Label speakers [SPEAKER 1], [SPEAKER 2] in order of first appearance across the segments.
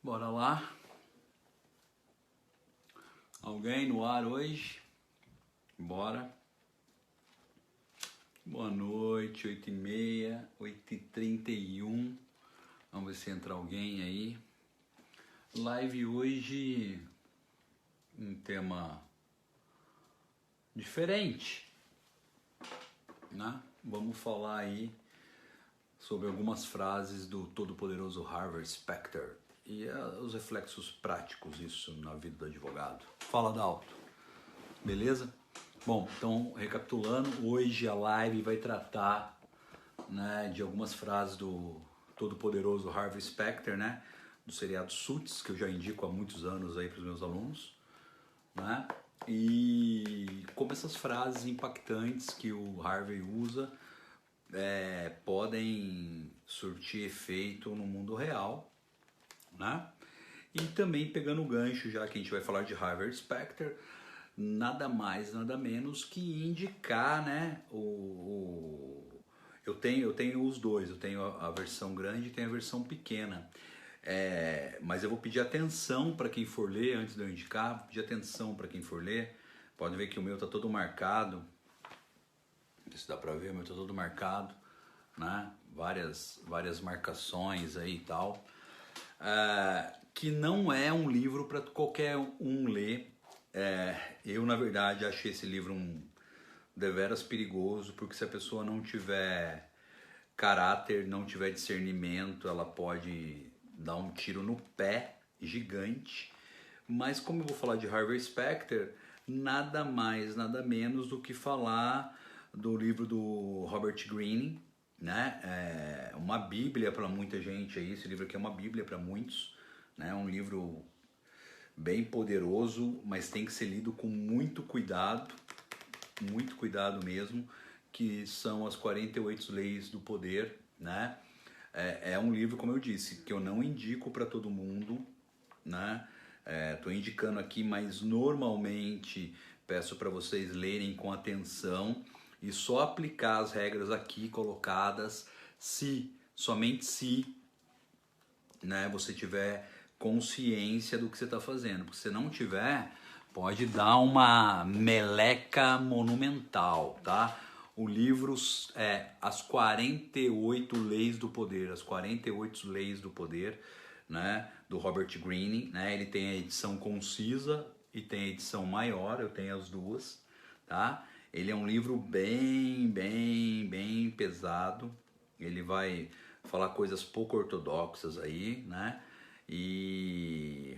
[SPEAKER 1] Bora lá. Alguém no ar hoje? Bora. Boa noite, 8h30, 8h31. Vamos ver se entra alguém aí. Live hoje, um tema diferente, né? Vamos falar aí sobre algumas frases do todo-poderoso Harvey Specter e os reflexos práticos disso na vida do advogado. Fala, Dalto. Beleza? Bom, então, recapitulando, hoje a live vai tratar, né, de algumas frases do todo-poderoso Harvey Specter, né, do seriado Suits, que eu já indico há muitos anos aí para os meus alunos, né, e como essas frases impactantes que o Harvey usa podem surtir efeito no mundo real, né? E também pegando o gancho, já que a gente vai falar de Harvey Specter, nada mais, nada menos que indicar, né? Eu tenho os dois, eu tenho a versão grande e tenho a versão pequena. Mas eu vou pedir atenção para quem for ler, antes de eu indicar, vou pedir atenção para quem for ler. Pode ver que o meu tá todo marcado. Não sei se dá para ver, o meu tá todo marcado, né? Várias marcações aí e tal. Que não é um livro para qualquer um ler. Eu, na verdade, achei esse livro deveras perigoso, porque se a pessoa não tiver caráter, não tiver discernimento, ela pode dar um tiro no pé gigante. Mas como eu vou falar de Harvey Specter, nada mais, nada menos do que falar do livro do Robert Greene, né? Uma bíblia para muita gente aí. Esse livro aqui é uma bíblia para muitos, né? Um livro bem poderoso, mas tem que ser lido com muito cuidado mesmo, que são as 48 leis do poder, né? É um livro, como eu disse, que eu não indico para todo mundo, né? Tô indicando aqui, mas normalmente peço para vocês lerem com atenção e só aplicar as regras aqui colocadas somente se, né, você tiver consciência do que você está fazendo. Porque se não tiver, pode dar uma meleca monumental, tá? O livro é As 48 Leis do Poder, As 48 Leis do Poder, né, do Robert Greene, né? Ele tem a edição concisa e tem a edição maior, eu tenho as duas, tá? Ele é um livro bem pesado. Ele vai falar coisas pouco ortodoxas aí, né? E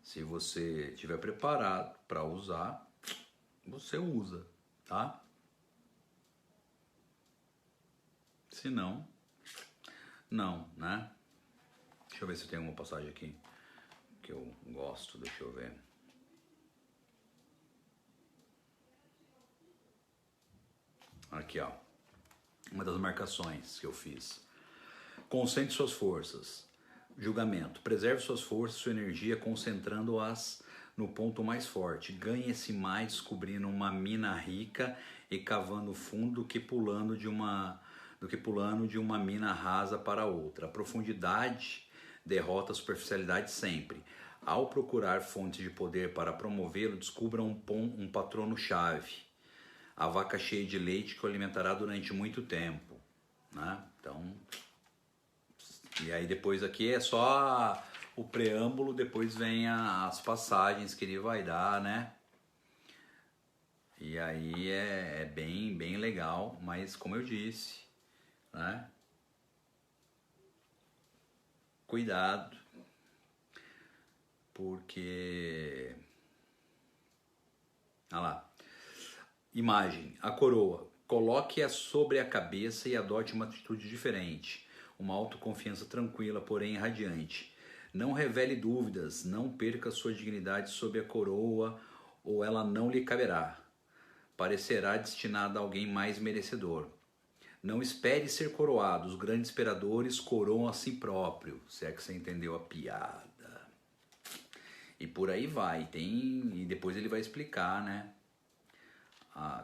[SPEAKER 1] se você estiver preparado para usar, você usa, tá? Se não, não, né? Deixa eu ver se tem alguma passagem aqui que eu gosto, deixa eu ver. Aqui, ó. Uma das marcações que eu fiz. Concentre suas forças. Julgamento. Preserve suas forças, sua energia, concentrando-as no ponto mais forte. Ganhe-se mais descobrindo uma mina rica e cavando fundo do que pulando de uma mina rasa para outra. A profundidade derrota a superficialidade sempre. Ao procurar fontes de poder para promovê-lo, descubra um patrono-chave. A vaca cheia de leite que o alimentará durante muito tempo, né? Então, e aí depois aqui é só o preâmbulo, depois vem as passagens que ele vai dar, né? E aí é bem legal, mas como eu disse, né? Cuidado, porque... Olha lá. Imagem, a coroa. Coloque-a sobre a cabeça e adote uma atitude diferente. Uma autoconfiança tranquila, porém radiante. Não revele dúvidas, não perca sua dignidade sob a coroa ou ela não lhe caberá. Parecerá destinada a alguém mais merecedor. Não espere ser coroado, os grandes imperadores coroam a si próprio, se é que você entendeu a piada. E por aí vai, e depois ele vai explicar, né?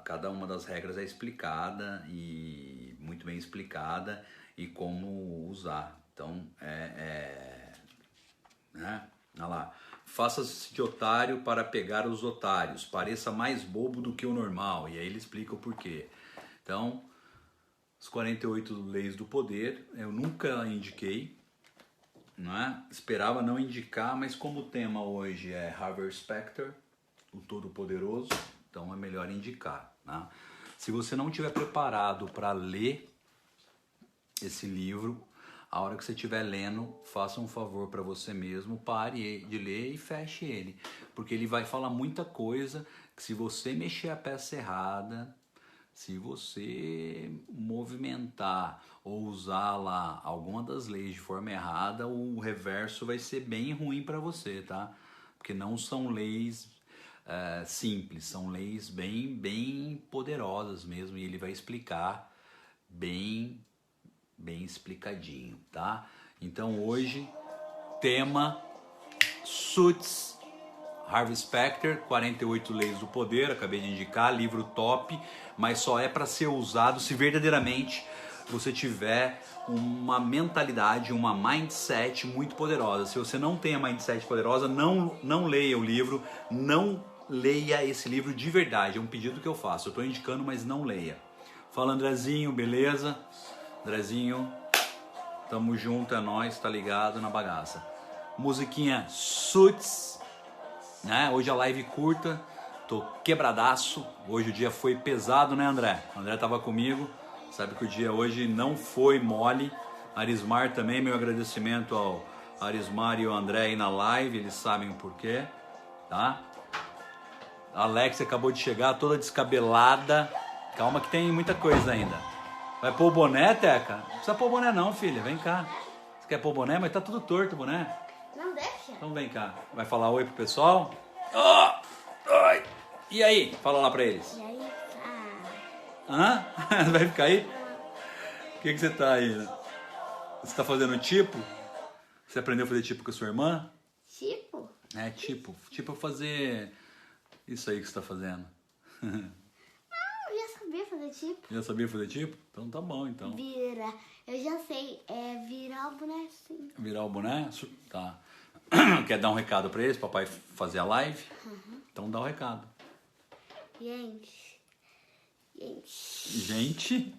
[SPEAKER 1] Cada uma das regras é explicada e muito bem explicada e como usar, Então, né? Olha lá. Faça-se de otário para pegar os otários. Pareça mais bobo do que o normal. E aí ele explica o porquê. Então, as 48 leis do poder, eu nunca indiquei. Não é? Esperava não indicar, mas como o tema hoje é Harvey Specter, o Todo-Poderoso, então é melhor indicar. Né? Se você não estiver preparado para ler esse livro, a hora que você estiver lendo, faça um favor para você mesmo, pare de ler e feche ele. Porque ele vai falar muita coisa que se você mexer a peça errada, se você movimentar ou usar lá alguma das leis de forma errada, o reverso vai ser bem ruim para você, tá? Porque não são leis simples, são leis bem poderosas mesmo, e ele vai explicar bem explicadinho, tá? Então hoje, tema Suits, Harvey Specter, 48 Leis do Poder, acabei de indicar, livro top, mas só é para ser usado se verdadeiramente você tiver uma mentalidade, uma mindset muito poderosa. Se você não tem a mindset poderosa, não leia o livro, não leia esse livro de verdade, é um pedido que eu faço, eu estou indicando, mas não leia. Fala, Andrezinho, beleza? Andrezinho, tamo junto, é nóis, tá ligado na bagaça. Musiquinha Suits, né? Hoje a live curta, tô quebradaço. Hoje o dia foi pesado, né, André? O André tava comigo, sabe que o dia hoje não foi mole. Arismar também, meu agradecimento ao Arismar e ao André aí na live, eles sabem o porquê, tá? A Alex acabou de chegar, toda descabelada. Calma que tem muita coisa ainda. Vai pôr o boné, Teca? Não precisa pôr o boné não, filha. Vem cá. Você quer pôr o boné? Mas tá tudo torto o boné.
[SPEAKER 2] Não deixa.
[SPEAKER 1] Então vem cá. Vai falar oi pro pessoal? Oh! Oi! E aí? Fala lá pra eles.
[SPEAKER 2] E aí, tá.
[SPEAKER 1] Hã? Vai ficar aí? O que você tá aí? Você tá fazendo tipo? Você aprendeu a fazer tipo com a sua irmã?
[SPEAKER 2] Tipo?
[SPEAKER 1] É, tipo. Tipo fazer isso aí que você tá fazendo.
[SPEAKER 2] Eu já sabia fazer tipo.
[SPEAKER 1] Já sabia fazer tipo? Então tá bom, então.
[SPEAKER 2] Vira. Eu já sei. É virar o boné assim.
[SPEAKER 1] Virar o boné? Tá. Quer dar um recado pra eles? Papai fazer a live? Então dá o recado.
[SPEAKER 2] Gente.
[SPEAKER 1] Gente?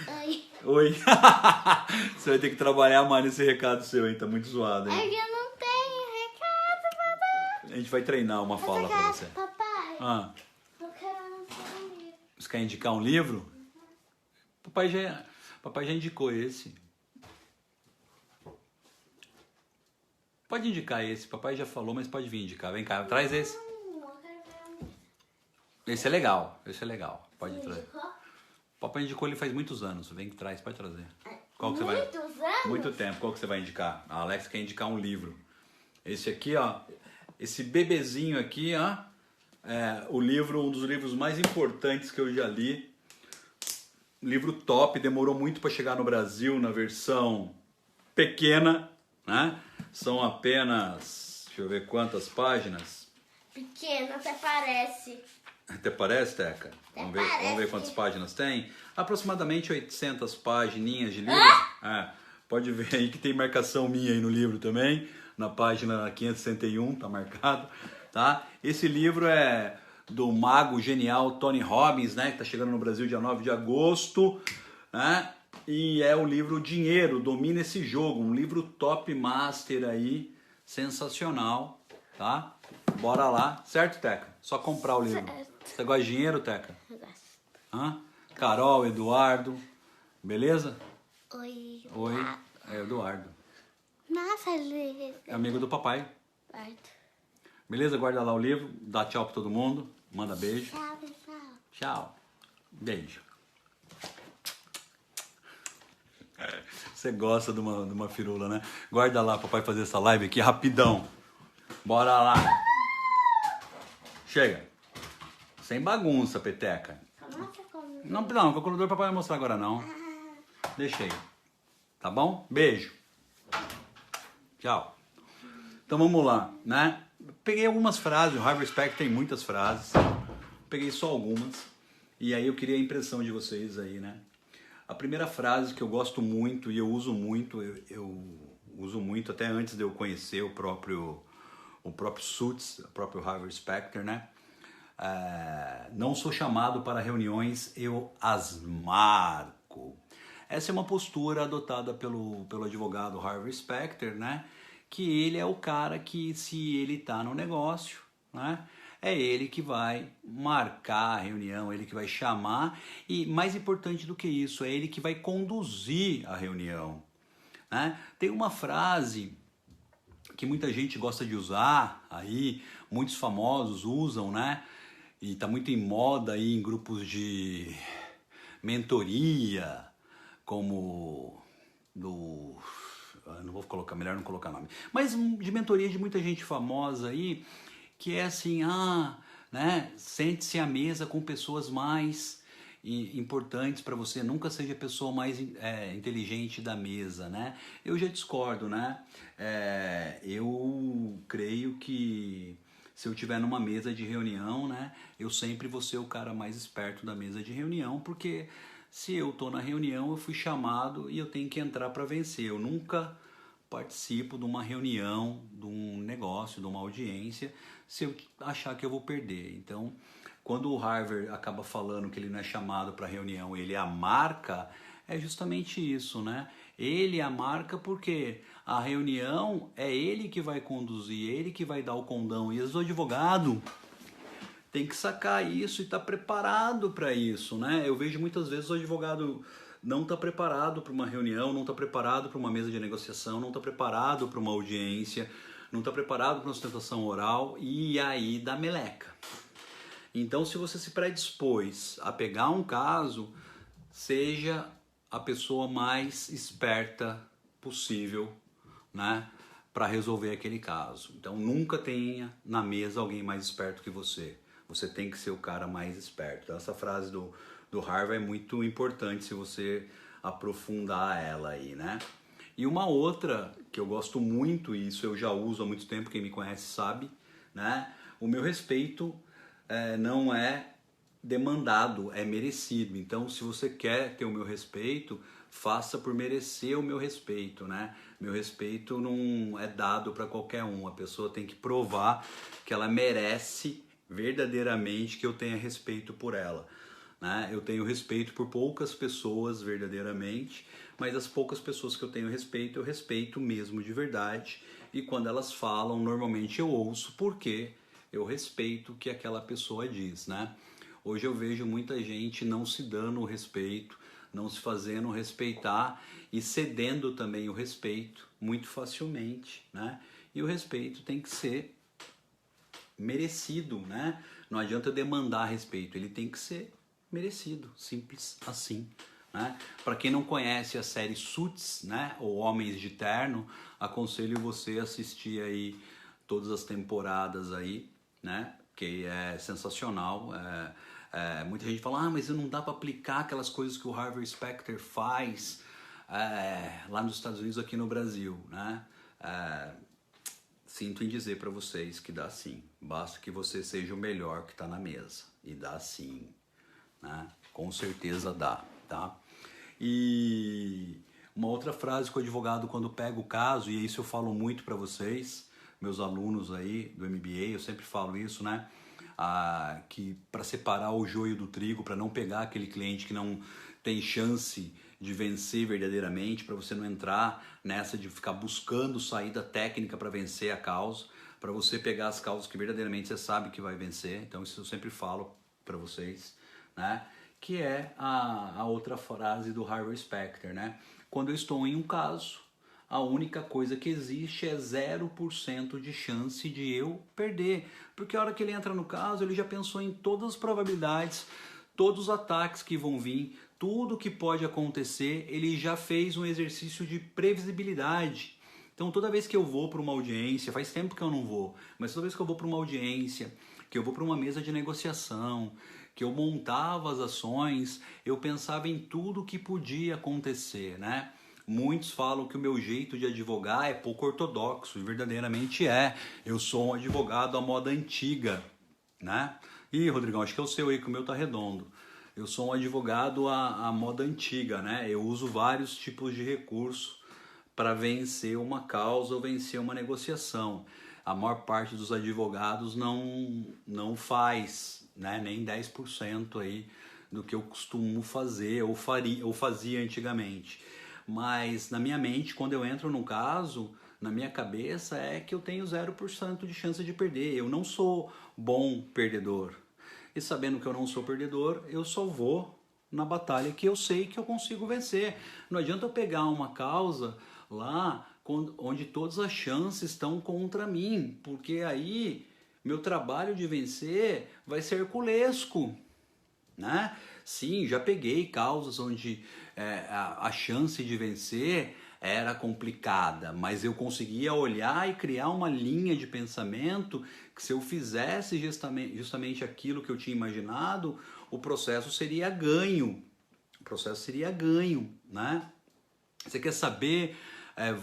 [SPEAKER 2] Ai.
[SPEAKER 1] Oi. Você vai ter que trabalhar mais nesse recado seu, hein? Tá muito zoado, hein?
[SPEAKER 2] Eu não tenho recado, papai.
[SPEAKER 1] A gente vai treinar uma fala pra você.
[SPEAKER 2] Papai.
[SPEAKER 1] Ah,
[SPEAKER 2] Eu quero anunciar um livro.
[SPEAKER 1] você quer indicar um livro? Papai já indicou esse. Pode indicar esse. Papai já falou, mas pode vir indicar. Vem cá, traz esse.
[SPEAKER 2] Eu quero ver um.
[SPEAKER 1] Esse é legal. Esse é legal. Pode
[SPEAKER 2] Você
[SPEAKER 1] trazer.
[SPEAKER 2] indicou?
[SPEAKER 1] Papai indicou ele faz muitos anos. Vem que traz, pode trazer. Qual que você vai?
[SPEAKER 2] Muitos anos?
[SPEAKER 1] Muito tempo. Qual que você vai indicar? A Alex quer indicar um livro. Esse aqui, ó. Esse bebezinho aqui, ó. É o livro, um dos livros mais importantes que eu já li. Livro top, demorou muito para chegar no Brasil na versão pequena, né? São apenas, deixa eu ver quantas páginas.
[SPEAKER 2] Pequeno, até parece.
[SPEAKER 1] Até parece, Teca? Vamos ver
[SPEAKER 2] parece.
[SPEAKER 1] quantas páginas tem. Aproximadamente 800 pagininhas de livro. Pode ver aí que tem marcação minha aí no livro também. Na página 561 tá marcado, tá? Esse livro é do mago genial Tony Robbins, né? Que tá chegando no Brasil dia 9 de agosto, né? E é o livro Dinheiro, Domina Esse Jogo. Um livro top master aí, sensacional, tá? Bora lá, certo, Teca? Só comprar o livro.
[SPEAKER 2] Certo.
[SPEAKER 1] Você gosta de dinheiro, Teca?
[SPEAKER 2] Eu gosto.
[SPEAKER 1] Hã? Carol, Eduardo, beleza?
[SPEAKER 2] Oi.
[SPEAKER 1] Oi, é Eduardo.
[SPEAKER 2] Nossa, ele...
[SPEAKER 1] É amigo do papai.
[SPEAKER 2] Certo.
[SPEAKER 1] Beleza? Guarda lá o livro, dá tchau pra todo mundo, manda beijo.
[SPEAKER 2] Tchau, pessoal.
[SPEAKER 1] Tchau. Beijo. Você gosta de uma firula, né? Guarda lá, papai fazer essa live aqui rapidão. Bora lá. Chega. Sem bagunça, peteca.
[SPEAKER 2] Nossa, como...
[SPEAKER 1] Não, o calculador papai vai mostrar agora não. Deixa aí. Tá bom? Beijo. Tchau. Então vamos lá, né? Peguei algumas frases, o Harvey Specter tem muitas frases. Peguei só algumas. E aí eu queria a impressão de vocês aí, né? A primeira frase que eu gosto muito e eu uso muito, eu uso muito até antes de eu conhecer o próprio Suits, o próprio Harvey Specter, né? Não sou chamado para reuniões, eu as marco. Essa é uma postura adotada pelo advogado Harvey Specter, né? Que ele é o cara que, se ele está no negócio, né? É ele que vai marcar a reunião, ele que vai chamar e, mais importante do que isso, é ele que vai conduzir a reunião, né? Tem uma frase que muita gente gosta de usar aí, muitos famosos usam, né? E tá muito em moda aí em grupos de mentoria, como do... não vou colocar, melhor não colocar nome, mas de mentoria de muita gente famosa aí, que é assim, né? Sente-se à mesa com pessoas mais importantes para você, nunca seja a pessoa mais inteligente da mesa, né? Eu já discordo, né? Eu creio que se eu estiver numa mesa de reunião, né, eu sempre vou ser o cara mais esperto da mesa de reunião, porque se eu estou na reunião, eu fui chamado e eu tenho que entrar para vencer. Eu nunca participo de uma reunião, de um negócio, de uma audiência, se eu achar que eu vou perder. Então, quando o Harvey acaba falando que ele não é chamado para reunião, ele a marca, é justamente isso, né? Ele a marca porque a reunião é ele que vai conduzir, ele que vai dar o condão. E o advogado tem que sacar isso e estar preparado para isso, né? Eu vejo muitas vezes o advogado não está preparado para uma reunião, não está preparado para uma mesa de negociação, não está preparado para uma audiência, não está preparado para uma sustentação oral e aí dá meleca. Então, se você se predispôs a pegar um caso, seja a pessoa mais esperta possível, né, para resolver aquele caso. Então, nunca tenha na mesa alguém mais esperto que você. Você tem que ser o cara mais esperto. Então, essa frase do Harvey é muito importante se você aprofundar ela aí, né? E uma outra que eu gosto muito, e isso eu já uso há muito tempo, quem me conhece sabe, né? O meu respeito não é demandado, é merecido. Então, se você quer ter o meu respeito, faça por merecer o meu respeito, né? Meu respeito não é dado para qualquer um. A pessoa tem que provar que ela merece verdadeiramente que eu tenha respeito por ela, né? Eu tenho respeito por poucas pessoas verdadeiramente, mas as poucas pessoas que eu respeito mesmo de verdade. E quando elas falam, normalmente eu ouço porque eu respeito o que aquela pessoa diz, né? Hoje eu vejo muita gente não se dando o respeito, não se fazendo respeitar e cedendo também o respeito muito facilmente, né? E o respeito tem que ser merecido, né? Não adianta demandar respeito, ele tem que ser merecido, simples assim, né? Para quem não conhece a série Suits, né, ou Homens de Terno, aconselho você a assistir aí todas as temporadas aí, né? Que é sensacional. Muita gente fala, mas não dá para aplicar aquelas coisas que o Harvey Specter faz lá nos Estados Unidos, aqui no Brasil, né? Sinto em dizer para vocês que dá sim. Basta que você seja o melhor que está na mesa. E dá sim, né? Com certeza dá, tá? E uma outra frase que o advogado, quando pega o caso, e isso eu falo muito para vocês, meus alunos aí do MBA, eu sempre falo isso, né? Que para separar o joio do trigo, para não pegar aquele cliente que não tem chance de vencer verdadeiramente, para você não entrar nessa de ficar buscando saída técnica para vencer a causa, para você pegar as causas que verdadeiramente você sabe que vai vencer. Então isso eu sempre falo para vocês, né? Que é a outra frase do Harvey Specter, né? Quando eu estou em um caso, a única coisa que existe é 0% de chance de eu perder. Porque a hora que ele entra no caso, ele já pensou em todas as probabilidades, todos os ataques que vão vir, tudo que pode acontecer, ele já fez um exercício de previsibilidade. Então toda vez que eu vou para uma audiência, faz tempo que eu não vou, mas toda vez que eu vou para uma audiência, que eu vou para uma mesa de negociação, que eu montava as ações, eu pensava em tudo que podia acontecer, né? Muitos falam que o meu jeito de advogar é pouco ortodoxo, e verdadeiramente é. Eu sou um advogado à moda antiga, né? Ih, Rodrigão, acho que é o seu aí, que o meu tá redondo. eu sou um advogado à moda antiga, né? Eu uso vários tipos de recurso para vencer uma causa ou vencer uma negociação. A maior parte dos advogados não faz, né, nem 10% aí do que eu costumo fazer ou fazia antigamente. Mas na minha mente, quando eu entro num caso, na minha cabeça é que eu tenho 0% de chance de perder. Eu não sou bom perdedor. E sabendo que eu não sou perdedor, eu só vou na batalha que eu sei que eu consigo vencer. Não adianta eu pegar uma causa lá onde todas as chances estão contra mim, porque aí meu trabalho de vencer vai ser herculesco, né? Sim, já peguei causas onde a chance de vencer era complicada, mas eu conseguia olhar e criar uma linha de pensamento que, se eu fizesse justamente aquilo que eu tinha imaginado, o processo seria ganho. O processo seria ganho, né? Você quer saber,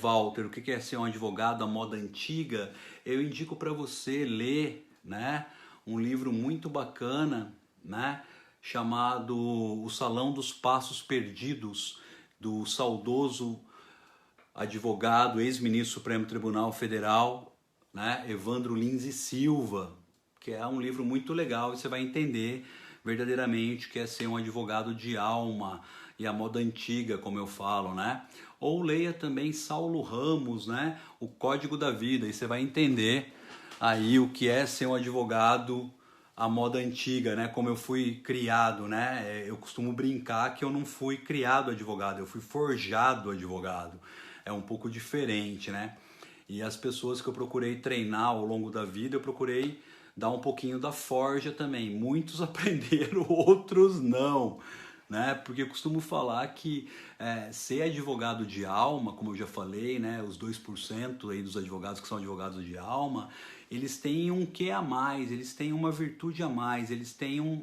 [SPEAKER 1] Walter, o que é ser um advogado à moda antiga? Eu indico para você ler, né, um livro muito bacana, né, chamado O Salão dos Passos Perdidos, do saudoso advogado, ex-ministro do Supremo Tribunal Federal, né, Evandro Lins e Silva, que é um livro muito legal e você vai entender verdadeiramente o que é ser um advogado de alma e a moda antiga, como eu falo, né? Ou leia também Saulo Ramos, né, O Código da Vida, e você vai entender aí o que é ser um advogado à moda antiga, né? Como eu fui criado, né? Eu costumo brincar que eu não fui criado advogado, eu fui forjado advogado. É um pouco diferente, né? E as pessoas que eu procurei treinar ao longo da vida, eu procurei dar um pouquinho da forja também. Muitos aprenderam, outros não, né? Porque eu costumo falar que ser advogado de alma, como eu já falei, né? Os 2% aí dos advogados que são advogados de alma, eles têm um quê a mais, eles têm uma virtude a mais, eles têm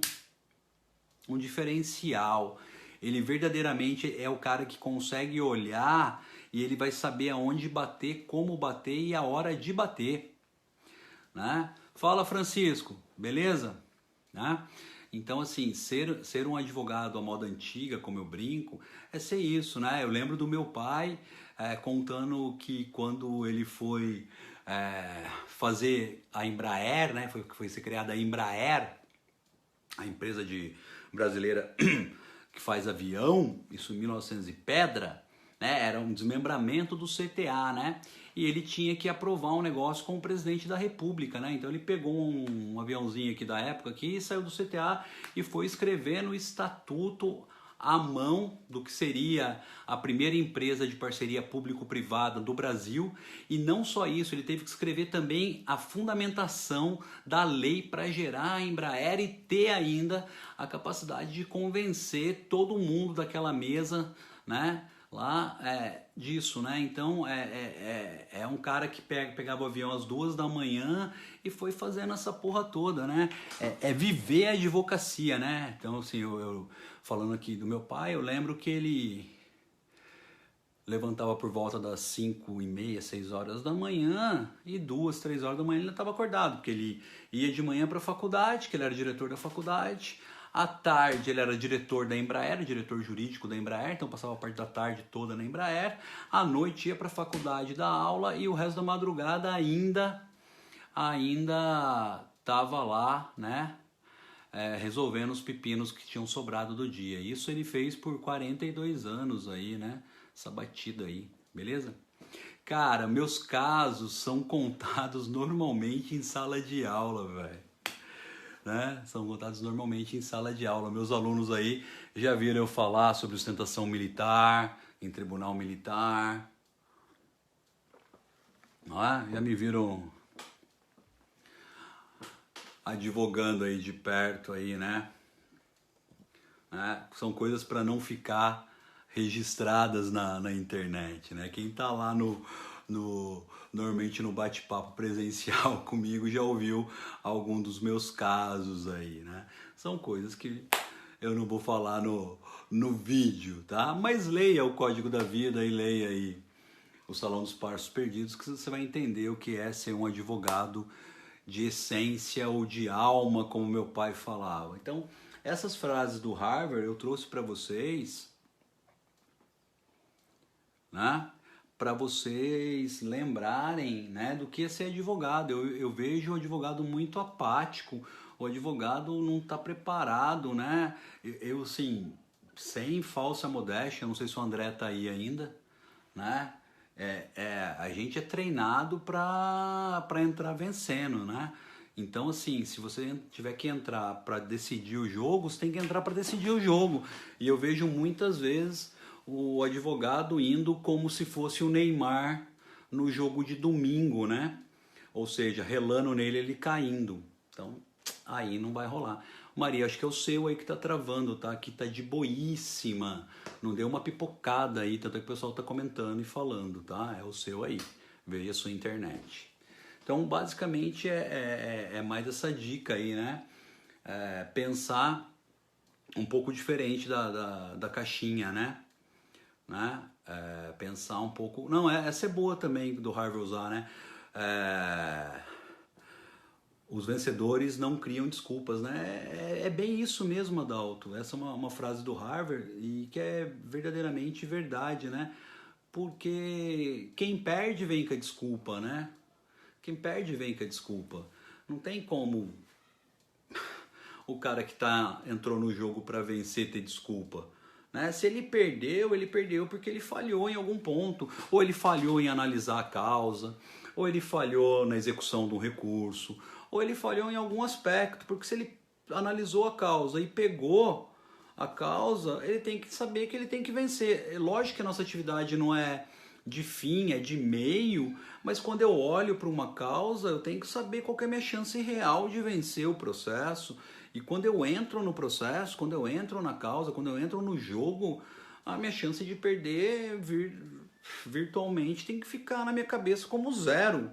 [SPEAKER 1] um diferencial. Ele verdadeiramente é o cara que consegue olhar e ele vai saber aonde bater, como bater e a hora de bater, né? Fala, Francisco, beleza? Né? Então, assim, ser um advogado à moda antiga, como eu brinco, é ser isso, né? Eu lembro do meu pai contando que quando ele foi fazer a Embraer, né? Foi ser criada a Embraer, a empresa brasileira que faz avião, isso em 1900 e pedra, né? Era um desmembramento do CTA, né? E ele tinha que aprovar um negócio com o presidente da República, né? Então ele pegou um aviãozinho aqui da época aqui, saiu do CTA e foi escrever no estatuto à mão do que seria a primeira empresa de parceria público-privada do Brasil. E não só isso, ele teve que escrever também a fundamentação da lei para gerar a Embraer e ter ainda a capacidade de convencer todo mundo daquela mesa, né? Lá disso, né? Então é um cara que pegava o avião às 2 da manhã e foi fazendo essa porra toda, né? É viver a advocacia, né? Então, assim, eu falando aqui do meu pai, eu lembro que ele levantava por volta das 5h30, 6 horas da manhã e 2, 3 horas da manhã ele estava acordado, porque ele ia de manhã para a faculdade, que ele era diretor da faculdade. À tarde ele era diretor da Embraer, diretor jurídico da Embraer, então passava a parte da tarde toda na Embraer. À noite ia para a faculdade dar aula e o resto da madrugada ainda estava lá, né, resolvendo os pepinos que tinham sobrado do dia. Isso ele fez por 42 anos aí, né, essa batida aí, beleza? Cara, meus casos são contados normalmente em sala de aula, velho. Né? São contados normalmente em sala de aula. Meus alunos aí já viram eu falar sobre ostentação militar, em tribunal militar. Não é? Já me viram advogando aí de perto aí, né? São coisas para não ficar registradas na internet, né? Quem tá lá normalmente no bate-papo presencial comigo já ouviu algum dos meus casos aí, né? São coisas que eu não vou falar no vídeo, tá? Mas leia o Código da Vida e leia aí o Salão dos Passos Perdidos, que você vai entender o que é ser um advogado de essência ou de alma, como meu pai falava. Então, essas frases do Harvard eu trouxe para vocês, né? Para vocês lembrarem, né, do que é ser advogado. Eu vejo o advogado muito apático, o advogado não está preparado, né? Eu, assim, sem falsa modéstia, não sei se o André está aí ainda, né? A gente é treinado para entrar vencendo, né? Então, assim, se você tiver que entrar para decidir o jogo, você tem que entrar para decidir o jogo. E eu vejo muitas vezes o advogado indo como se fosse o Neymar no jogo de domingo, né? Ou seja, relando nele, ele caindo. Então, aí não vai rolar. Maria, acho que é o seu aí que tá travando, tá? Aqui tá de boíssima. Não deu uma pipocada aí, tanto é que o pessoal tá comentando e falando, tá? É o seu aí. Veja a sua internet. Então, basicamente, é mais essa dica aí, né? Pensar um pouco diferente da caixinha, né? Pensar um pouco... Não, essa é boa também do Harvard usar, né? Os vencedores não criam desculpas, né? É bem isso mesmo, Adalto. Essa é uma frase do Harvard e que é verdadeiramente verdade, né? Porque quem perde vem com a desculpa, né? Quem perde vem com a desculpa. Não tem como o cara que entrou no jogo para vencer ter desculpa. Né? Se ele perdeu porque ele falhou em algum ponto. Ou ele falhou em analisar a causa, ou ele falhou na execução do recurso, ou ele falhou em algum aspecto. Porque se ele analisou a causa e pegou a causa, ele tem que saber que ele tem que vencer. É lógico que a nossa atividade não é de fim, é de meio, mas quando eu olho para uma causa, eu tenho que saber qual que é a minha chance real de vencer o processo. E quando eu entro no processo, quando eu entro na causa, quando eu entro no jogo, a minha chance de perder virtualmente tem que ficar na minha cabeça como zero.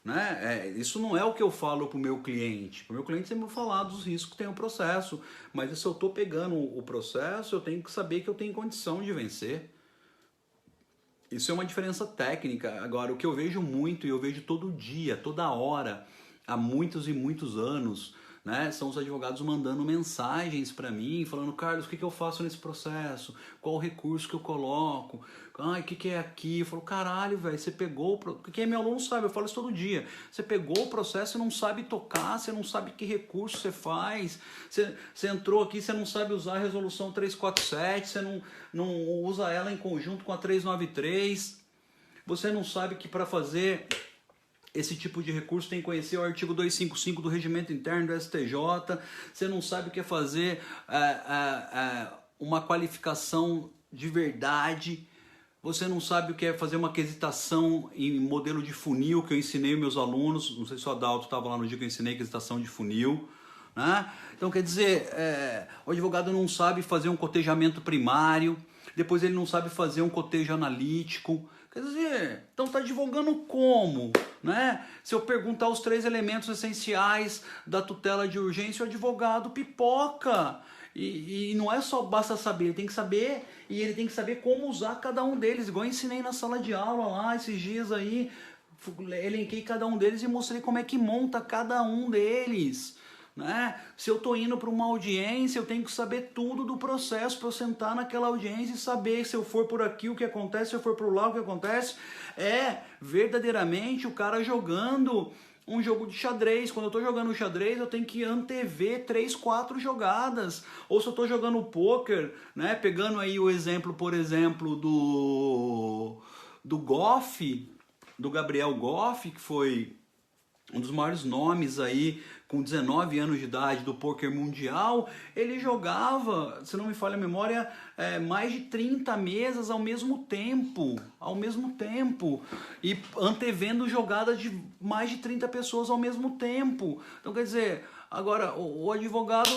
[SPEAKER 1] Né? Isso não é o que eu falo para o meu cliente. Para o meu cliente sempre vou falar dos riscos que tem o processo. Mas se eu estou pegando o processo, eu tenho que saber que eu tenho condição de vencer. Isso é uma diferença técnica. Agora, o que eu vejo muito, e eu vejo todo dia, toda hora, há muitos e muitos anos, né, são os advogados mandando mensagens para mim, falando: Carlos, o que eu faço nesse processo? Qual o recurso que eu coloco? Ai, o que é aqui? Eu falo: caralho, velho, você pegou... Porque meu aluno sabe, eu falo isso todo dia. Você pegou o processo e não sabe tocar, você não sabe que recurso você faz, você entrou aqui, você não sabe usar a resolução 347, você não usa ela em conjunto com a 393, você não sabe que para fazer esse tipo de recurso tem que conhecer o artigo 255 do Regimento Interno do STJ, você não sabe o que é fazer uma qualificação de verdade, você não sabe o que é fazer uma quesitação em modelo de funil, que eu ensinei meus alunos, não sei se o Adalto estava lá no dia que eu ensinei quesitação de funil, né? Então, quer dizer, o advogado não sabe fazer um cotejamento primário, depois ele não sabe fazer um cotejo analítico. Quer dizer, então está advogando como? Né? Se eu perguntar os 3 elementos essenciais da tutela de urgência, o advogado pipoca. E não é só basta saber, ele tem que saber, e ele tem que saber como usar cada um deles. Igual eu ensinei na sala de aula lá esses dias aí, elenquei cada um deles e mostrei como é que monta cada um deles. Né? Se eu estou indo para uma audiência, eu tenho que saber tudo do processo para eu sentar naquela audiência e saber se eu for por aqui o que acontece, se eu for por lá o que acontece. É verdadeiramente o cara jogando um jogo de xadrez. Quando eu estou jogando xadrez, eu tenho que antever 3, 4 jogadas. Ou se eu estou jogando pôquer, né? Pegando aí o exemplo, por exemplo, do Goff, do Gabriel Goff, que foi um dos maiores nomes aí, com 19 anos de idade, do pôquer mundial. Ele jogava, se não me falha a memória, mais de 30 mesas ao mesmo tempo, e antevendo jogadas de mais de 30 pessoas ao mesmo tempo. Então, quer dizer, agora, o advogado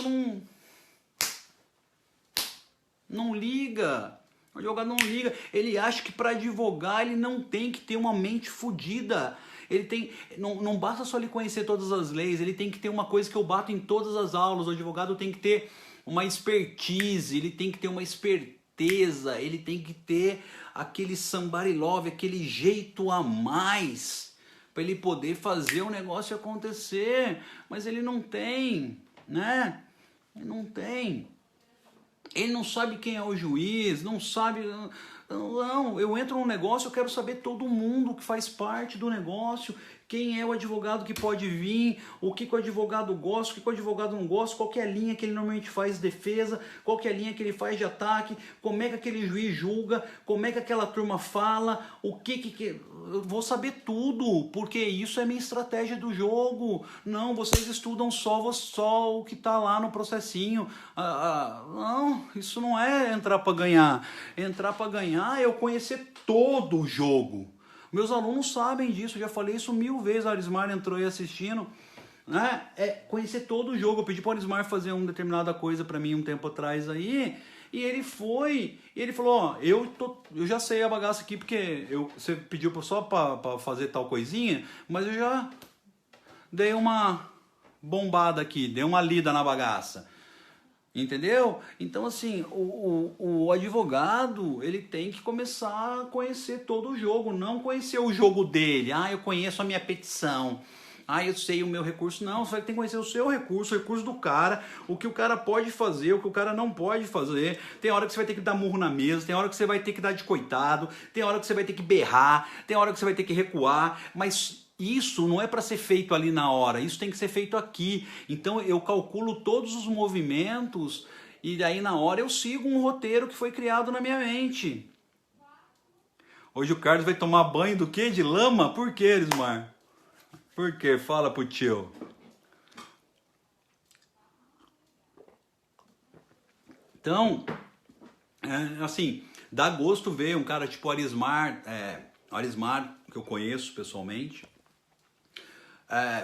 [SPEAKER 1] não liga. O advogado não liga. Ele acha que para advogar ele não tem que ter uma mente fodida. Ele tem, não basta só ele conhecer todas as leis, ele tem que ter uma coisa que eu bato em todas as aulas. O advogado tem que ter uma expertise, ele tem que ter uma esperteza, ele tem que ter aquele somebody love, aquele jeito a mais para ele poder fazer o negócio acontecer. Mas ele não tem, né? Não tem. Ele não sabe quem é o juiz, não sabe... Não, eu entro num negócio, eu quero saber todo mundo que faz parte do negócio, quem é o advogado que pode vir, o que o advogado gosta, o que o advogado não gosta, qual que é a linha que ele normalmente faz de defesa, qual que é a linha que ele faz de ataque, como é que aquele juiz julga, como é que aquela turma fala, o que... Eu vou saber tudo, porque isso é minha estratégia do jogo. Não, vocês estudam só o que está lá no processinho. Não, isso não é entrar para ganhar. Entrar para ganhar é eu conhecer todo o jogo. Meus alunos sabem disso, eu já falei isso 1000 vezes, a Arismar entrou aí assistindo. Né? É conhecer todo o jogo. Eu pedi para o Arismar fazer uma determinada coisa para mim um tempo atrás aí, e ele foi, e ele falou, ó, eu já sei a bagaça aqui, porque você pediu só para fazer tal coisinha, mas eu já dei uma bombada aqui, dei uma lida na bagaça. Entendeu? Então, assim, o advogado, ele tem que começar a conhecer todo o jogo, não conhecer o jogo dele. Ah, eu conheço a minha petição. Ah, eu sei o meu recurso. Não, você tem que conhecer o seu recurso, o recurso do cara, o que o cara pode fazer, o que o cara não pode fazer. Tem hora que você vai ter que dar murro na mesa, tem hora que você vai ter que dar de coitado, tem hora que você vai ter que berrar, tem hora que você vai ter que recuar, mas isso não é para ser feito ali na hora, isso tem que ser feito aqui. Então eu calculo todos os movimentos e daí na hora eu sigo um roteiro que foi criado na minha mente. Hoje o Carlos vai tomar banho do quê? De lama? Por quê, Erismar? Por quê? Fala pro tio. Então, assim, dá gosto ver um cara tipo Arismar, que eu conheço pessoalmente,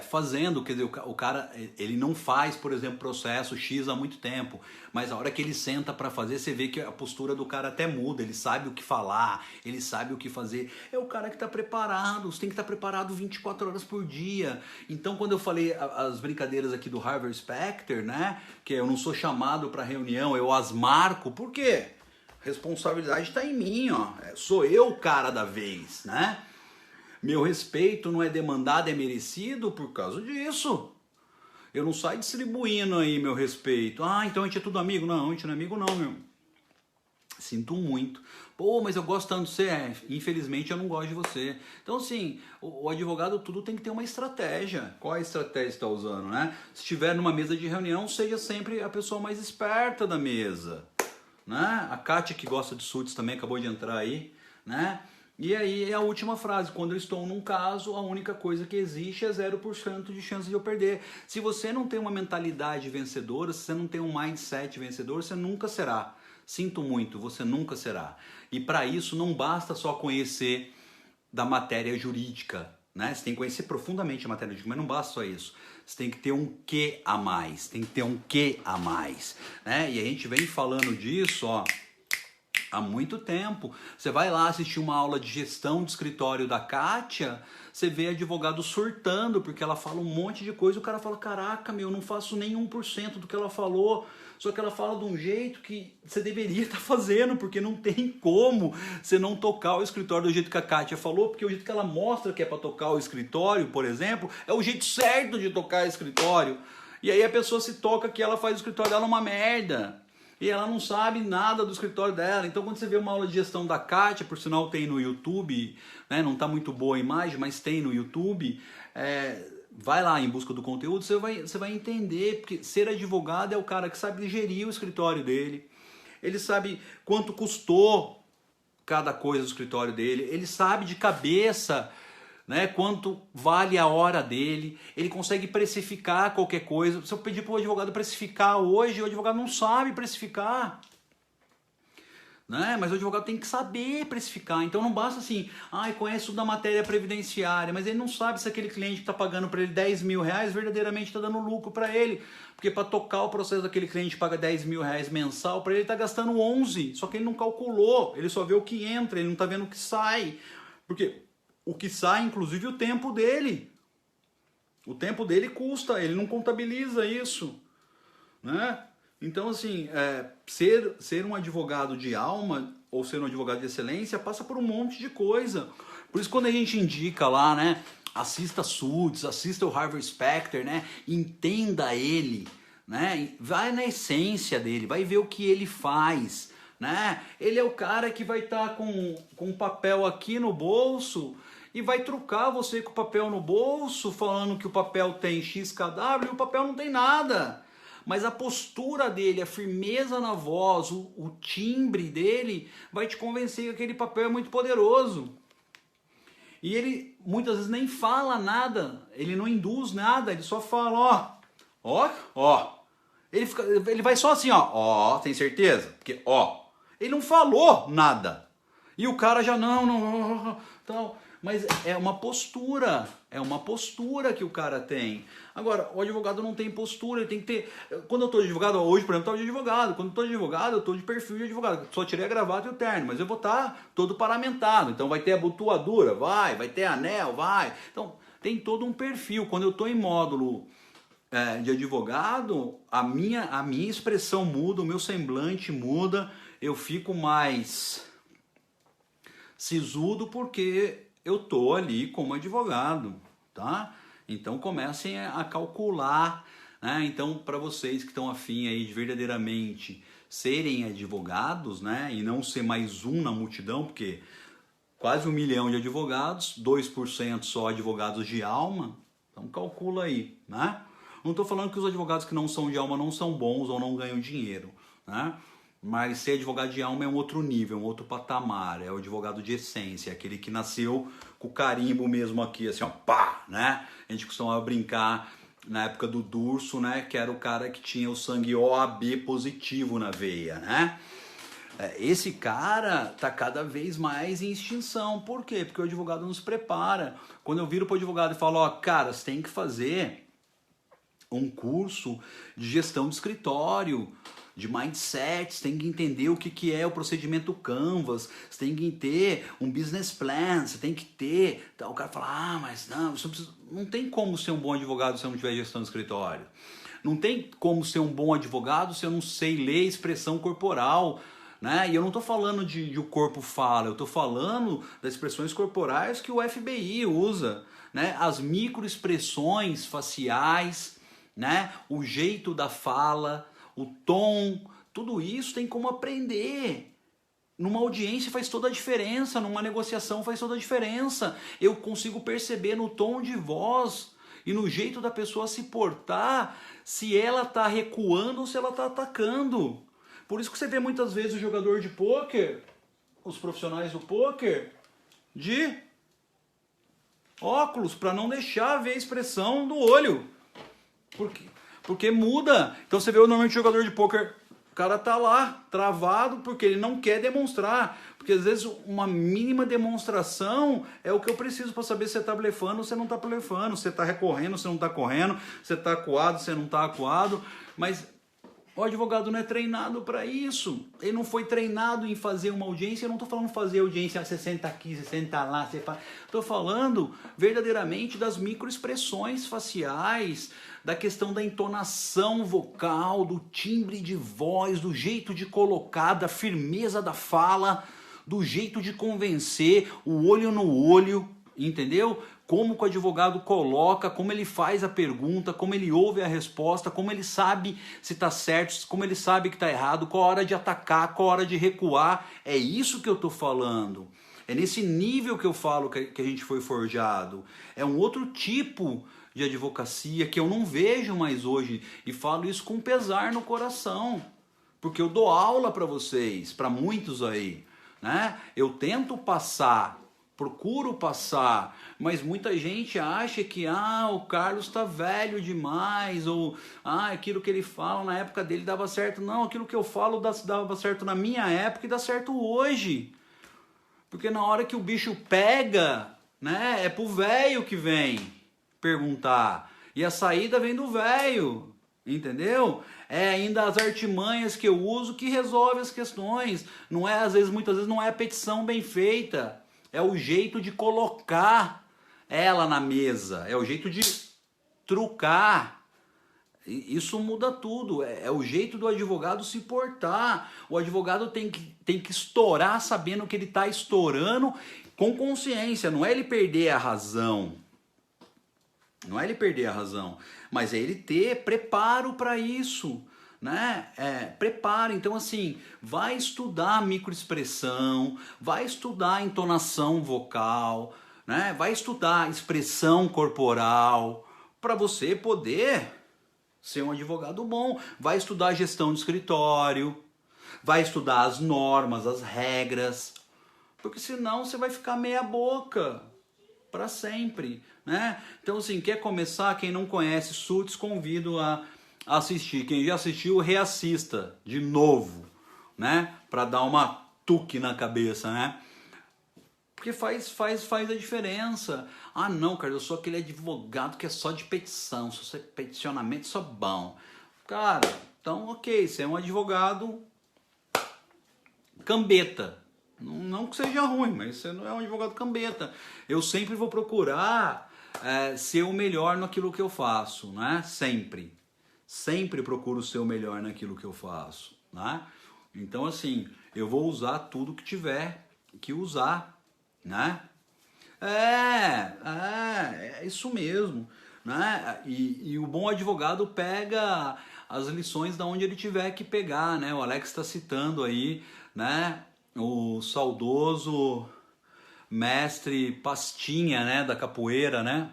[SPEAKER 1] fazendo, quer dizer, o cara, ele não faz, por exemplo, processo X há muito tempo, mas a hora que ele senta para fazer, você vê que a postura do cara até muda, ele sabe o que falar, ele sabe o que fazer, é o cara que está preparado, você tem que estar preparado 24 horas por dia. Então, quando eu falei as brincadeiras aqui do Harvey Specter, né, que eu não sou chamado para reunião, eu as marco, por quê? Responsabilidade está em mim, ó, sou eu o cara da vez, né? Meu respeito não é demandado, é merecido por causa disso. Eu não saio distribuindo aí meu respeito. Ah, então a gente é tudo amigo. Não, a gente não é amigo não, meu. Sinto muito. Pô, mas eu gosto tanto de você. Infelizmente eu não gosto de você. Então assim, o advogado tudo tem que ter uma estratégia. Qual a estratégia você está usando, né? Se estiver numa mesa de reunião, seja sempre a pessoa mais esperta da mesa. Né? A Kátia, que gosta de suits também, acabou de entrar aí, né? E aí é a última frase, quando eu estou num caso, a única coisa que existe é 0% de chance de eu perder. Se você não tem uma mentalidade vencedora, se você não tem um mindset vencedor, você nunca será. Sinto muito, você nunca será. E para isso não basta só conhecer da matéria jurídica, né? Você tem que conhecer profundamente a matéria jurídica, mas não basta só isso. Você tem que ter um quê a mais, tem que ter um quê a mais, né? E a gente vem falando disso, ó, há muito tempo. Você vai lá assistir uma aula de gestão de escritório da Kátia, você vê advogado surtando, porque ela fala um monte de coisa, o cara fala, caraca, meu, eu não faço nem 1% do que ela falou, só que ela fala de um jeito que você deveria estar fazendo, porque não tem como você não tocar o escritório do jeito que a Kátia falou, porque o jeito que ela mostra que é para tocar o escritório, por exemplo, é o jeito certo de tocar o escritório. E aí a pessoa se toca que ela faz o escritório dela uma merda. E ela não sabe nada do escritório dela. Então, quando você vê uma aula de gestão da Kátia, por sinal tem no YouTube, né? Não está muito boa a imagem, mas tem no YouTube, vai lá em busca do conteúdo, você vai entender, porque ser advogado é o cara que sabe gerir o escritório dele, ele sabe quanto custou cada coisa do escritório dele, ele sabe de cabeça, né, quanto vale a hora dele, ele consegue precificar qualquer coisa. Se eu pedir para o advogado precificar hoje, o advogado não sabe precificar, né? Mas o advogado tem que saber precificar. Então não basta assim, conhece tudo da matéria previdenciária, mas ele não sabe se aquele cliente que está pagando para ele 10 mil reais verdadeiramente está dando lucro para ele, porque para tocar o processo daquele cliente paga 10 mil reais mensal, para ele está gastando 11, só que ele não calculou, ele só vê o que entra, ele não está vendo o que sai, porque o que sai, inclusive, o tempo dele. O tempo dele custa, ele não contabiliza isso, né? Então, assim, ser um advogado de alma ou ser um advogado de excelência passa por um monte de coisa. Por isso, quando a gente indica lá, né, assista Suits, assista o Harvey Specter, né, entenda ele, né? Vai na essência dele, vai ver o que ele faz, né? Ele é o cara que vai estar com um papel aqui no bolso e vai trucar você com o papel no bolso, falando que o papel tem XKW e o papel não tem nada. Mas a postura dele, a firmeza na voz, o timbre dele vai te convencer que aquele papel é muito poderoso. E ele muitas vezes nem fala nada, ele não induz nada, ele só fala, ó. Ele vai só assim, ó, tem certeza? Porque, ó, ele não falou nada. E o cara já não, tal. Mas é uma postura que o cara tem. Agora, o advogado não tem postura, ele tem que ter... Quando eu estou de advogado, hoje, por exemplo, eu estou de advogado. Quando eu estou de advogado, eu estou de perfil de advogado. Só tirei a gravata e o terno, mas eu vou estar todo paramentado. Então vai ter abotoadura, vai ter anel, vai. Então tem todo um perfil. Quando eu estou em módulo de advogado, a minha expressão muda, o meu semblante muda, eu fico mais sisudo porque eu tô ali como advogado, tá? Então comecem a calcular, né? Então para vocês que estão afim aí de verdadeiramente serem advogados, né? E não ser mais um na multidão, porque quase 1 milhão de advogados, 2% só advogados de alma, então calcula aí, né? Não estou falando que os advogados que não são de alma não são bons ou não ganham dinheiro, né? Mas ser advogado de alma é um outro nível, um outro patamar. É o advogado de essência, aquele que nasceu com o carimbo mesmo aqui, assim, ó, pá, né? A gente costumava brincar na época do Durso, né? Que era o cara que tinha o sangue OAB positivo na veia, né? Esse cara tá cada vez mais em extinção. Por quê? Porque o advogado nos prepara. Quando eu viro pro advogado e falo, ó, cara, você tem que fazer um curso de gestão de escritório, de mindset, você tem que entender o que é o procedimento Canvas, você tem que ter um business plan, você tem que ter... Então, o cara fala, mas não, não tem como ser um bom advogado se eu não tiver gestão de escritório. Não tem como ser um bom advogado se eu não sei ler expressão corporal, né? E eu não estou falando de o corpo fala, eu estou falando das expressões corporais que o FBI usa, né? As microexpressões faciais, né? O jeito da fala, o tom, tudo isso tem como aprender. Numa audiência faz toda a diferença, numa negociação faz toda a diferença. Eu consigo perceber no tom de voz e no jeito da pessoa se portar se ela está recuando ou se ela está atacando. Por isso que você vê muitas vezes o jogador de pôquer, os profissionais do pôquer, de óculos, para não deixar ver a expressão do olho. Porque muda. Então você vê normalmente o jogador de pôquer, o cara tá lá, travado, porque ele não quer demonstrar. Porque às vezes uma mínima demonstração é o que eu preciso para saber se você tá blefando ou se não tá blefando, se você tá recorrendo, se não tá correndo, se você tá acuado, se não tá acuado. Mas o advogado não é treinado para isso. Ele não foi treinado em fazer uma audiência. Eu não estou falando fazer audiência, você senta aqui, você senta lá, você faz. Estou falando verdadeiramente das microexpressões faciais, da questão da entonação vocal, do timbre de voz, do jeito de colocar, da firmeza da fala, do jeito de convencer, o olho no olho, entendeu? Como que o advogado coloca, como ele faz a pergunta, como ele ouve a resposta, como ele sabe se está certo, como ele sabe que está errado, qual a hora de atacar, qual a hora de recuar. É isso que eu estou falando. É nesse nível que eu falo que a gente foi forjado. É um outro tipo de advocacia que eu não vejo mais hoje. E falo isso com pesar no coração. Porque eu dou aula para vocês, para muitos aí, né? Eu tento passar, procuro passar, mas muita gente acha que o Carlos está velho demais, ou aquilo que ele fala na época dele dava certo. Não, aquilo que eu falo dava certo na minha época e dá certo hoje. Porque na hora que o bicho pega, né, é pro velho que vem perguntar. E a saída vem do velho, entendeu? É ainda as artimanhas que eu uso que resolve as questões. Não é, muitas vezes não é a petição bem feita. É o jeito de colocar ela na mesa. É o jeito de trucar. Isso muda tudo. É o jeito do advogado se portar. O advogado tem que estourar sabendo que ele está estourando com consciência. Não é ele perder a razão. Não é ele perder a razão, mas é ele ter preparo para isso, né? Preparo. Então, assim, vai estudar microexpressão, vai estudar entonação vocal, né? Vai estudar expressão corporal, para você poder ser um advogado bom. Vai estudar gestão de escritório, vai estudar as normas, as regras, porque senão você vai ficar meia boca para sempre, né? Então, assim, quer começar? Quem não conhece Suits, convido a assistir. Quem já assistiu, reassista de novo, né? Para dar uma tuque na cabeça, né? Porque faz a diferença. Ah, não, cara, eu sou aquele advogado que é só de petição, só peticionamento, só bom. Cara, então, ok, você é um advogado cambeta. Não que seja ruim, mas você não é um advogado cambeta. Eu sempre vou procurar ser o melhor naquilo que eu faço, né? Sempre. Sempre procuro ser o melhor naquilo que eu faço, né? Então, assim, eu vou usar tudo que tiver que usar, né? É isso mesmo, né? E o bom advogado pega as lições da onde ele tiver que pegar, né? O Alex está citando aí, né? O saudoso mestre Pastinha, né? Da capoeira, né?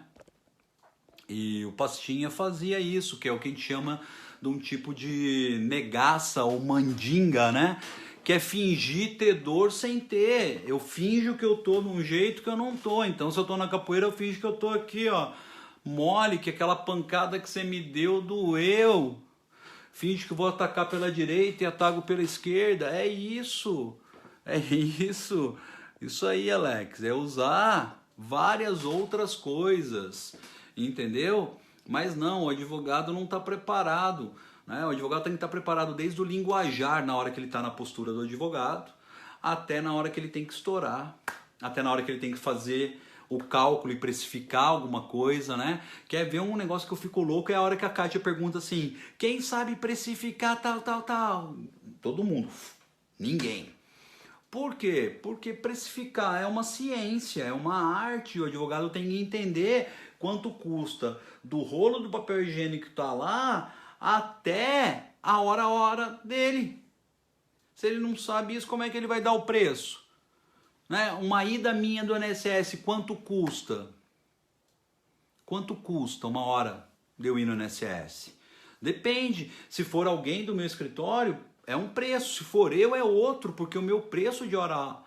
[SPEAKER 1] E o Pastinha fazia isso, que é o que a gente chama de um tipo de negaça ou mandinga, né? Que é fingir ter dor sem ter. Eu finjo que eu tô de um jeito que eu não tô. Então, se eu tô na capoeira, eu finjo que eu tô aqui, ó, mole, que aquela pancada que você me deu doeu. Finge que eu vou atacar pela direita e ataco pela esquerda. É isso. É isso. Isso aí, Alex. É usar várias outras coisas. Entendeu? Mas não, o advogado não está preparado. Né? O advogado tem que estar preparado desde o linguajar, na hora que ele está na postura do advogado, até na hora que ele tem que estourar, até na hora que ele tem que fazer o cálculo e precificar alguma coisa, né? Quer ver um negócio que eu fico louco? É a hora que a Kátia pergunta assim, quem sabe precificar tal? Todo mundo. Ninguém. Por quê? Porque precificar é uma ciência, é uma arte. O advogado tem que entender quanto custa do rolo do papel higiênico que está lá até a hora dele. Se ele não sabe isso, como é que ele vai dar o preço? Né? Uma ida minha do INSS, quanto custa? Quanto custa uma hora de eu ir no INSS? Depende. Se for alguém do meu escritório, é um preço. Se for eu, é outro, porque o meu preço de hora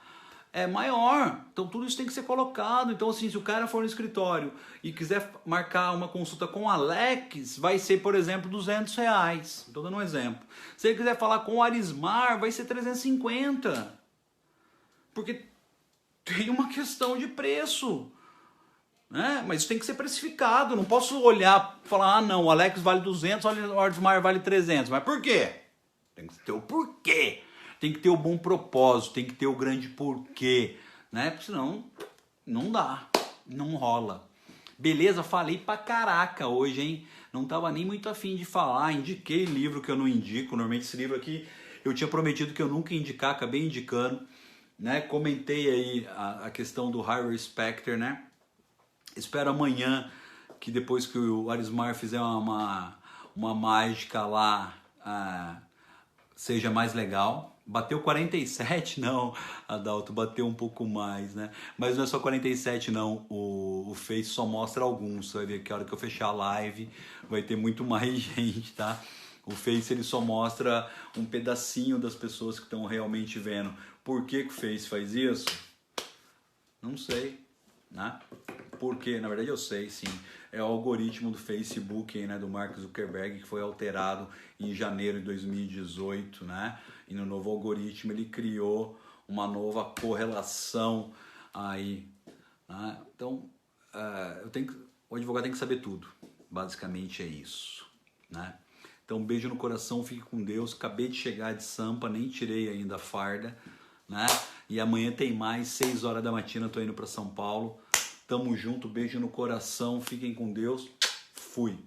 [SPEAKER 1] é maior. Então tudo isso tem que ser colocado. Então, assim, se o cara for no escritório e quiser marcar uma consulta com o Alex, vai ser, por exemplo, R$200. Estou dando um exemplo. Se ele quiser falar com o Arismar, vai ser 350. Porque tem uma questão de preço. Né? Mas isso tem que ser precificado. Não posso olhar e falar, ah, não, o Alex vale 200, o Arismar vale 300. Mas por quê? Tem que ter o porquê. Tem que ter o bom propósito, tem que ter o grande porquê, né? Porque senão não dá, não rola. Beleza, falei pra caraca hoje, hein? Não tava nem muito afim de falar, indiquei livro que eu não indico. Normalmente esse livro aqui eu tinha prometido que eu nunca ia indicar, acabei indicando, né? Comentei aí a questão do Harvey Specter, né? Espero amanhã que depois que o Arismar fizer uma mágica lá, seja mais legal. Bateu 47? Não, Adalto, bateu um pouco mais, né? Mas não é só 47 não, o Face só mostra alguns. Você vai ver que a hora que eu fechar a live vai ter muito mais gente, tá? O Face ele só mostra um pedacinho das pessoas que estão realmente vendo. Por que o Face faz isso? Não sei, né? Porque, na verdade eu sei sim, é o algoritmo do Facebook, né, do Mark Zuckerberg, que foi alterado em janeiro de 2018, né? E no novo algoritmo ele criou uma nova correlação aí, né? Então, o advogado tem que saber tudo, basicamente é isso, né? Então, um beijo no coração, fique com Deus. Acabei de chegar de Sampa, nem tirei ainda a farda, né? E amanhã tem mais, 6 horas da matina, tô indo para São Paulo. Tamo junto, beijo no coração, fiquem com Deus, fui.